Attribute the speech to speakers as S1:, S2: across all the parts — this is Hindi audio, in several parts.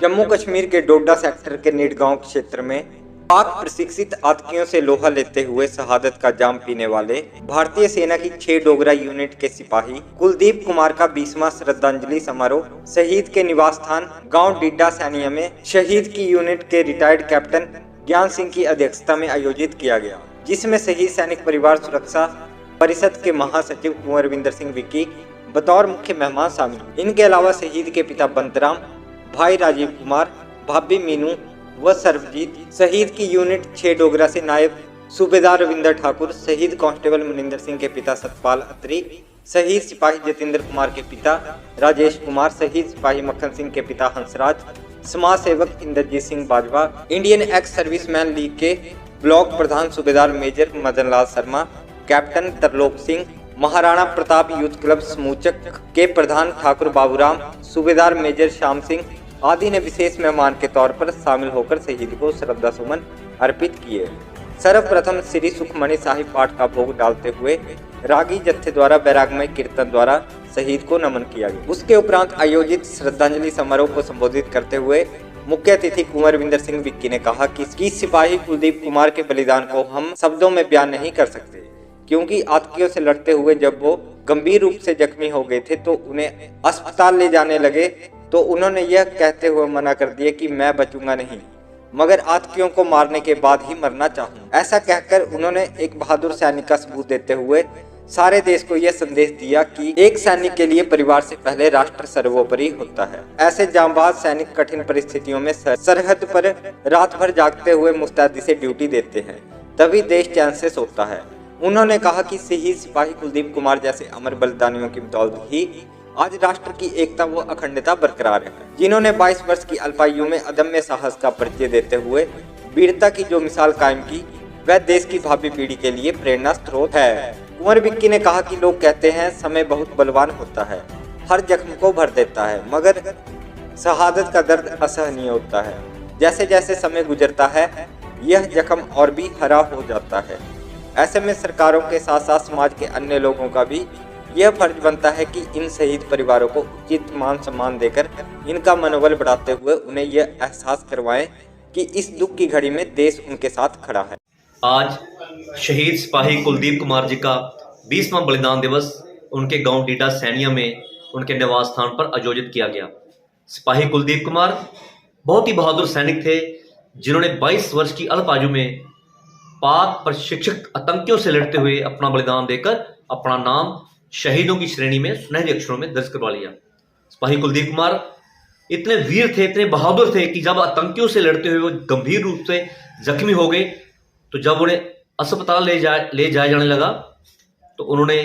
S1: जम्मू कश्मीर के डोडा सेक्टर के निडगांव क्षेत्र में पाक प्रशिक्षित आतंकियों से लोहा लेते हुए शहादत का जाम पीने वाले भारतीय सेना की 6 डोगरा यूनिट के सिपाही कुलदीप कुमार का 20वां श्रद्धांजलि समारोह शहीद के निवास स्थान गांव डिड्डा सैनिया में शहीद की यूनिट के रिटायर्ड कैप्टन ज्ञान सिंह की अध्यक्षता में आयोजित किया गया, जिसमें शहीद सैनिक परिवार सुरक्षा परिषद के महासचिव कुंवर विंदर सिंह विक्की बतौर मुख्य मेहमान शामिल। इनके अलावा शहीद के पिता बंतराम, भाई राजीव कुमार, भाभी मीनू व सर्वजीत, शहीद की यूनिट 6 डोगरा से नायब सूबेदार रविंदर ठाकुर, शहीद कांस्टेबल मनिंदर सिंह के पिता सतपाल अत्री, शहीद सिपाही जतेंद्र कुमार के पिता राजेश कुमार, शहीद सिपाही मक्खन सिंह के पिता हंसराज, समाज सेवक Inderjit Singh Bajwa, Indian ex serviceman league के ब्लॉक प्रधान Subedar major Madan Lal Sharma, captain Tarlok Singh, Maharana Pratap youth club Samuchak के प्रधान ठाकुर बाबूराम, सूबेदार मेजर श्याम सिंह आदि ने विशेष मेहमान के तौर पर शामिल होकर शहीद को श्रद्धा सुमन अर्पित किए। सर्वप्रथम श्री सुखमणि साहिब पाठ का भोग डालते हुए रागी जत्थे द्वारा वैरागमय कीर्तन द्वारा शहीद को नमन किया गया। उसके उपरांत आयोजित श्रद्धांजलि समारोह को संबोधित करते हुए मुख्य अतिथि कुंवर विंदर सिंह विक्की ने कहा कि सिपाही कुलदीप कुमार के बलिदान को हम शब्दों में बयान नहीं कर सकते, क्योंकि आतंकियों से लड़ते हुए जब वो गंभीर रूप से जख्मी हो गए थे तो उन्हें अस्पताल ले जाने लगे तो उन्होंने यह कहते हुए मना कर दिया कि मैं बचूंगा नहीं, मगर आतंकियों को मारने के बाद ही मरना चाहूँ। ऐसा कहकर उन्होंने एक बहादुर सैनिक का सबूत देते हुए सारे देश को यह संदेश दिया कि एक सैनिक के लिए परिवार से पहले राष्ट्र सर्वोपरि होता है। ऐसे जांबाज सैनिक कठिन परिस्थितियों में सरहद पर रात भर जागते हुए मुस्तैदी से ड्यूटी देते हैं, तभी देश चैन से सोता है। उन्होंने कहा कि शहीद सिपाही कुलदीप कुमार जैसे अमर बलिदानियों की बदौलत ही आज राष्ट्र की एकता व अखंडता बरकरार है, जिन्होंने 22 वर्ष की अल्पायु में अदम्य साहस का परिचय देते हुए वीरता की जो मिसाल कायम की, वह देश की भावी पीढ़ी के लिए प्रेरणा स्रोत है। कुंवर विक्की ने कहा कि लोग कहते हैं समय बहुत बलवान होता है, हर जख्म को भर देता है, मगर शहादत का दर्द असहनीय होता है। जैसे जैसे समय गुजरता है यह जख्म और भी हरा हो जाता है। ऐसे में सरकारों के साथ साथ समाज के अन्य लोगों का भी यह फर्ज बनता है कि इन शहीद परिवारों को उचित मान सम्मान देकर इनका मनोबल बढ़ाते हुए उन्हें यह एहसास करवाएं कि इस दुख की घड़ी में देश उनके साथ खड़ा है।
S2: आज शहीद सिपाही कुलदीप कुमार जी का 20वां बलिदान दिवस उनके गांव डीडा सैनिया में उनके निवास स्थान पर आयोजित किया गया। सिपाही कुलदीप कुमार बहुत ही बहादुर सैनिक थे, जिन्होंने 22 वर्ष की अल्प आयु में पाक प्रशिक्षित आतंकियों से लड़ते हुए अपना बलिदान देकर अपना नाम शहीदों की श्रेणी में सुनहरे अक्षरों में दर्ज करवा लिया। सिपाही कुलदीप कुमार इतने वीर थे, इतने बहादुर थे कि जब आतंकियों से लड़ते हुए वो गंभीर रूप से जख्मी हो गए तो जब उन्हें अस्पताल ले जाया जाने लगा तो उन्होंने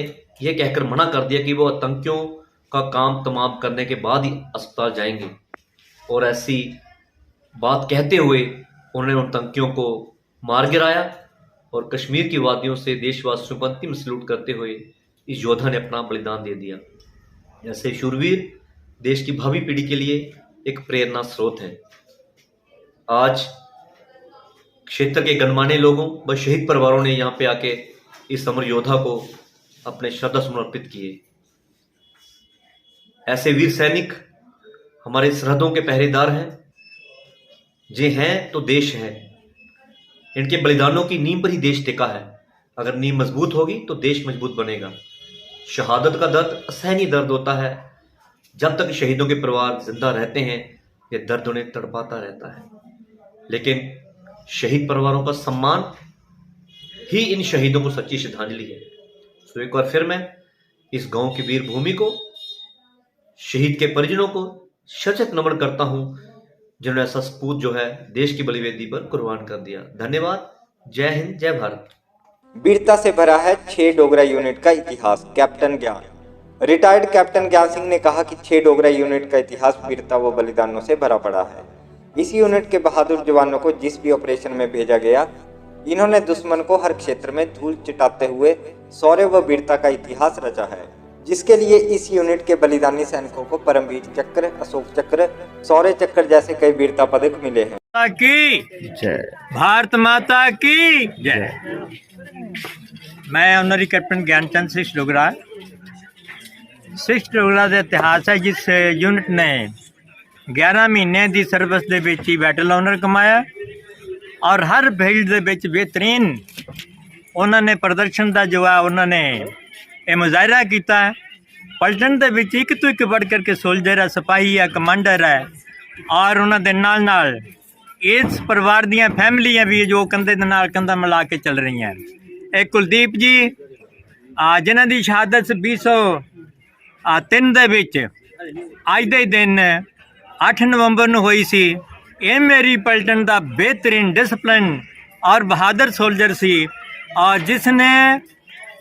S2: ये कहकर मना कर दिया कि वो आतंकियों का काम तमाम करने के बाद ही अस्पताल जाएंगे, और ऐसी बात कहते हुए उन्होंने उन आतंकियों को मार गिराया और कश्मीर की वादियों से देशवासियों को अंतिम सैल्यूट करते हुए इस योद्धा ने अपना बलिदान दे दिया। ऐसे शूरवीर देश की भावी पीढ़ी के लिए एक प्रेरणा स्रोत है। आज क्षेत्र के गणमान्य लोगों व शहीद परिवारों ने यहाँ पे आके इस अमर योद्धा को अपने श्रद्धा सुमन अर्पित किए। ऐसे वीर सैनिक हमारे सरहदों के पहरेदार हैं, जे हैं तो देश है। इनके बलिदानों की नींव पर ही देश टिका है। अगर नींव मजबूत होगी तो देश मजबूत बनेगा। शहादत का दर्द असहनीय दर्द होता है। जब तक शहीदों के परिवार जिंदा रहते हैं यह दर्द उन्हें तड़पाता रहता है, लेकिन शहीद परिवारों का सम्मान ही इन शहीदों को सच्ची श्रद्धांजलि है। तो एक बार फिर मैं इस गांव की वीर भूमि को, शहीद के परिजनों को शत नमन करता हूं, जिन्होंने ऐसा सपूत जो है देश की बलिवेदी पर कुर्बान कर दिया। धन्यवाद। जय हिंद, जय भारत।
S1: वीरता से भरा है 6 डोगरा यूनिट का इतिहास। कैप्टन ज्ञान, रिटायर्ड कैप्टन ज्ञान सिंह ने कहा कि 6 डोगरा यूनिट का इतिहास वीरता व बलिदानों से भरा पड़ा है। इस यूनिट के बहादुर जवानों को जिस भी ऑपरेशन में भेजा गया, इन्होंने दुश्मन को हर क्षेत्र में धूल चिटाते हुए शौर्य व वीरता का इतिहास रचा है, जिसके लिए इस यूनिट के बलिदानी सैनिकों को परमवीर चक्र, अशोक चक्र, शौर्य चक्र जैसे कई वीरता पदक मिले हैं।
S3: की जय, भारत माता की जय। मैं ऑनरी कैप्टन ज्ञानचंद सिख डोगरा ਦਾ ਇਤਿਹਾਸ ਹੈ, जिस यूनिट ने 11 ਮਹੀਨੇ ਦੀ ਸਰਵਿਸ ਦੇ ਵਿੱਚ ਹੀ ਬੈਟਲ ਆਨਰ ਕਮਾਇਆ ਔਰ ਹਰ ਫੀਲਡ ਦੇ ਵਿੱਚ ਬਿਹਤਰੀਨ ਉਹਨਾਂ ਨੇ ਪ੍ਰਦਰਸ਼ਨ ਦਾ ਜੋ ਹੈ ਉਹਨਾਂ ਨੇ ਇਹ ਮੁਜ਼ਾਹਰਾ ਕੀਤਾ ਹੈ। ਪਲਟਨ ਦੇ ਵਿੱਚ ਇੱਕ ਤੋਂ ਇੱਕ ਵੱਧ ਕਰਕੇ ਸੋਲਜਰ ਹੈ, ਸਿਪਾਹੀ ਹੈ, ਕਮਾਂਡਰ ਹੈ ਔਰ ਉਹਨਾਂ ਦੇ ਨਾਲ ਨਾਲ ਇਸ ਪਰਿਵਾਰ ਦੀਆਂ ਫੈਮਲੀਆਂ ਵੀ ਜੋ ਕੰਧੇ ਦੇ ਨਾਲ ਕੰਧਾ ਮਿਲਾ ਕੇ ਚੱਲ ਰਹੀਆਂ। ਇਹ ਕੁਲਦੀਪ ਜੀ ਜਿਨ੍ਹਾਂ ਦੀ ਸ਼ਹਾਦਤ 2003 ਦੇ ਵਿੱਚ ਅੱਜ ਦੇ ਦਿਨ 8 ਨਵੰਬਰ ਨੂੰ ਹੋਈ ਸੀ। ਇਹ ਮੇਰੀ ਪਲਟਨ ਦਾ ਬਿਹਤਰੀਨ ਡਿਸਪਲਿਨ ਔਰ ਬਹਾਦਰ ਸੋਲਜਰ ਸੀ ਔਰ ਜਿਸ ਨੇ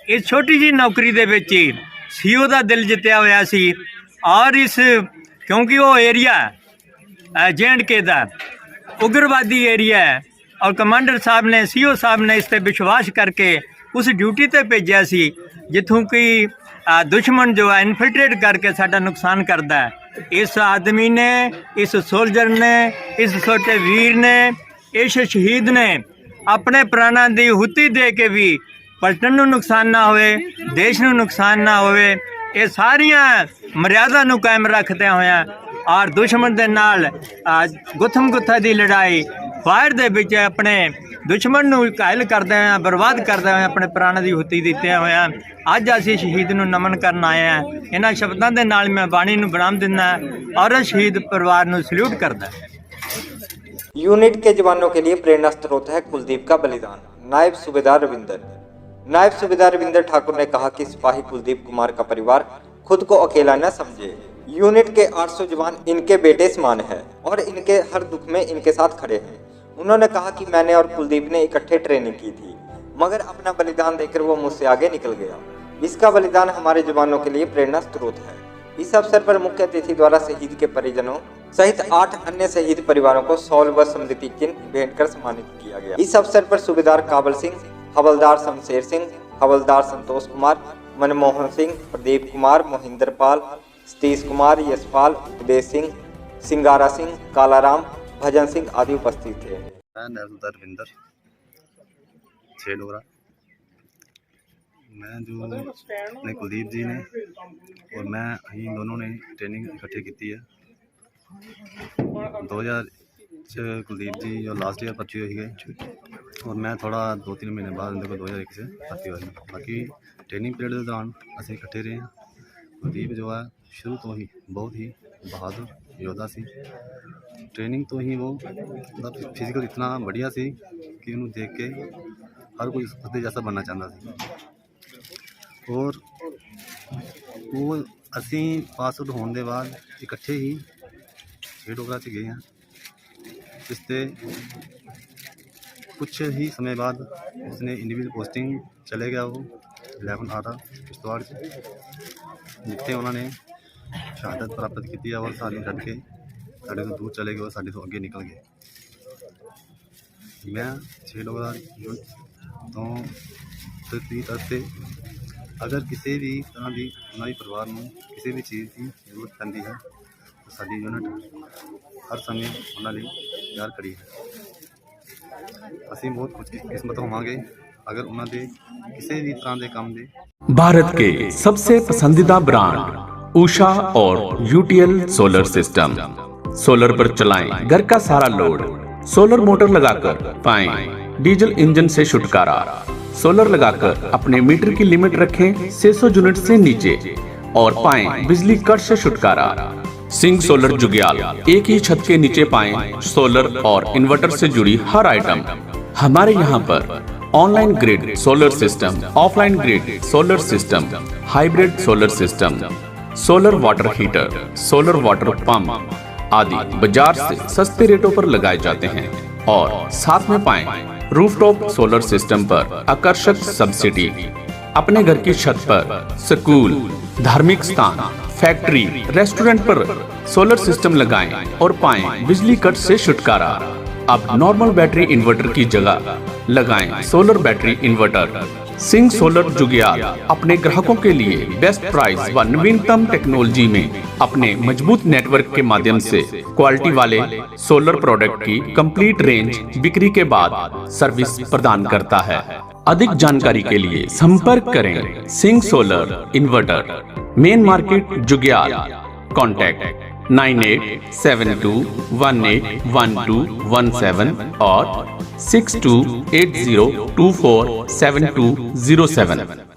S3: ਇਸ ਛੋਟੀ ਜਿਹੀ ਨੌਕਰੀ ਦੇ ਵਿੱਚ ਹੀ ਸੀਓ ਦਾ ਦਿਲ ਜਿੱਤਿਆ ਹੋਇਆ ਸੀ ਔਰ ਇਸ ਕਿਉਂਕਿ ਉਹ ਏਰੀਆ J&K ਦਾ ਉਗਰਵਾਦੀ ਏਰੀਆ ਹੈ ਔਰ ਕਮਾਂਡਰ ਸਾਹਿਬ ਨੇ ਸੀਓ ਸਾਹਿਬ ਨੇ ਇਸ 'ਤੇ ਵਿਸ਼ਵਾਸ ਕਰਕੇ ਉਸ ਡਿਊਟੀ 'ਤੇ ਭੇਜਿਆ ਸੀ ਜਿੱਥੋਂ ਕਿ ਦੁਸ਼ਮਣ ਜੋ ਹੈ ਇਨਫਿਲਟਰੇਟ ਕਰਕੇ ਸਾਡਾ ਨੁਕਸਾਨ ਕਰਦਾ ਹੈ। ਇਸ ਆਦਮੀ ਨੇ, ਇਸ ਸੋਲਜਰ ਨੇ, ਇਸ ਛੋਟੇ ਵੀਰ ਨੇ, ਇਸ ਸ਼ਹੀਦ ਨੇ ਆਪਣੇ ਪ੍ਰਾਣਾਂ ਦੀ ਹੁਤੀ ਦੇ ਕੇ ਵੀ ਪਲਟਨ ਨੂੰ ਨੁਕਸਾਨ ਨਾ ਹੋਵੇ, ਦੇਸ਼ ਨੂੰ ਨੁਕਸਾਨ ਨਾ ਹੋਵੇ, ਇਹ ਸਾਰੀਆਂ ਮਰਿਆਦਾ ਨੂੰ ਕਾਇਮ ਰੱਖਦਿਆਂ ਹੋਇਆਂ ਔਰ ਦੁਸ਼ਮਣ ਦੇ ਨਾਲ ਗੁੱਥਮ ਗੁੱਥਾ ਦੀ ਲੜਾਈ ਫਾਇਰ ਦੇ ਵਿੱਚ ਆਪਣੇ ਦੁਸ਼ਮਣ ਨੂੰ ਘਾਇਲ ਕਰਦੇ ਹੋਇਆ, ਬਰਬਾਦ ਕਰਦੇ ਹੋਇਆ ਆਪਣੇ ਪ੍ਰਾਣਾਂ ਦੀ ਹੁਤੀ ਦਿੱਤਿਆਂ ਹੋਇਆ ਅੱਜ ਅਸੀਂ ਸ਼ਹੀਦ ਨੂੰ ਨਮਨ ਕਰਨ ਆਏ ਹਾਂ। ਇਹਨਾਂ ਸ਼ਬਦਾਂ ਦੇ ਨਾਲ ਮੈਂ ਬਾਣੀ ਨੂੰ ਵਿਰਾਮ ਦਿੰਦਾ ਔਰ ਸ਼ਹੀਦ ਪਰਿਵਾਰ ਨੂੰ ਸਲੂਟ करता है।
S1: यूनिट के जवानों के लिए प्रेरणा स्रोत है कुलदीप का बलिदान। नायब सूबेदार रविंदर ठाकुर ने कहा कि सिपाही कुलदीप कुमार का परिवार खुद को अकेला न समझे। यूनिट के 800 जवान इनके बेटे समान है और इनके हर दुख में इनके साथ खड़े हैं। उन्होंने कहा कि मैंने और कुलदीप ने इकट्ठे ट्रेनिंग की थी मगर अपना बलिदान देकर वो मुझसे आगे निकल गया। इसका बलिदान हमारे जवानों के लिए प्रेरणा स्रोत है। इस अवसर पर मुख्य अतिथि द्वारा शहीद के परिजनों सहित 8 अन्य शहीद परिवारों को शॉल व स्मृति चिन्ह भेंट कर सम्मानित किया गया। इस अवसर पर सूबेदार काबल सिंह, हवलदार शमशेर सिंह, हवलदार संतोष कुमार, मनमोहन सिंह, प्रदीप कुमार, मोहिंदर पाल, सतीश कुमार, यशपाल, उदय सिंह, सिंगारा सिंह, कालाराम, भजन सिंह आदि उपस्थित थे।
S4: रविंदर छेडोरा मैं जो अपने कुलदीप जी ने और मैं अं दोनों ने ट्रेनिंग इकट्ठे की है। 2000 कुलदीप जी जो लास्ट ईयर भर्ती हुई गए और मैं थोड़ा 2-3 महीने बाद उनके 2001 से भर्ती हुई। बाकी ट्रेनिंग पीरियड के दौरान असीं इकट्ठे रहे हैं। कुलदीप जो है शुरू तो ही बहुत ही बहादुर योद्धा सी। ट्रेनिंग तो ही वो मतलब फिजिकल इतना बढ़िया सी कि उन्हें देख के हर कोई उसके जैसा बनना चाहता सी। और वो असी पास आउट होने के बाद इकट्ठे ही छेडोगरा से गए हैं। इससे कुछ ही समय बाद उसने इंडिविजुअल पोस्टिंग चले गया वो 11 आधा किश्तवाड़ से जितने उन्होंने शहादत प्राप्त की और सारी छड़ के साढ़े तो दूर चले गए और साढ़े तो अगे निकल गए। मैं छेडोगरा तो तरफ से अगर किसी भी तरह की हमारे परिवार में किसी भी चीज़ की जरूरत पैंती है तो साडी यूनिट हर समय उन्होंने तैयार करी है। असीं बहुत खुशकिस्मत होवांगे अगर उन्होंने किसी भी तरह के काम दे।
S5: भारत के सबसे पसंदीदा ब्रांड उषा और UTL सोलर सिस्टम। सोलर पर चलाएं घर का सारा लोड। सोलर मोटर लगाकर पाएं डीजल इंजन से छुटकारा। सोलर लगाकर अपने मीटर की लिमिट रखें 600 यूनिट से नीचे और पाएं बिजली कट से छुटकारा। सिंह सोलर जुग्याल, एक ही छत के नीचे पाएं सोलर और इन्वर्टर से जुड़ी हर आइटम। हमारे यहाँ पर online grid solar system, offline grid solar system, hybrid solar system, solar water heater, solar water pump आदि बाजार से सस्ते रेटों पर लगाए जाते हैं। और साथ में पाएं रूफटॉप सोलर सिस्टम पर आकर्षक सब्सिडी। अपने घर की छत पर स्कूल, धार्मिक स्थान, फैक्ट्री, रेस्टोरेंट पर सोलर सिस्टम लगाएं और पाएं बिजली कट से छुटकारा। अब नॉर्मल बैटरी इन्वर्टर की जगह लगाएं solar battery inverter. Singh solar Jugyal अपने ग्राहकों के लिए बेस्ट प्राइस व नवीनतम टेक्नोलॉजी में अपने मजबूत नेटवर्क के माध्यम से क्वालिटी वाले सोलर प्रोडक्ट की कंप्लीट रेंज बिक्री के बाद सर्विस प्रदान करता है। अधिक जानकारी के लिए संपर्क करें Singh solar inverter, main market Jugyal. Contact 9872181217 और 6280247207।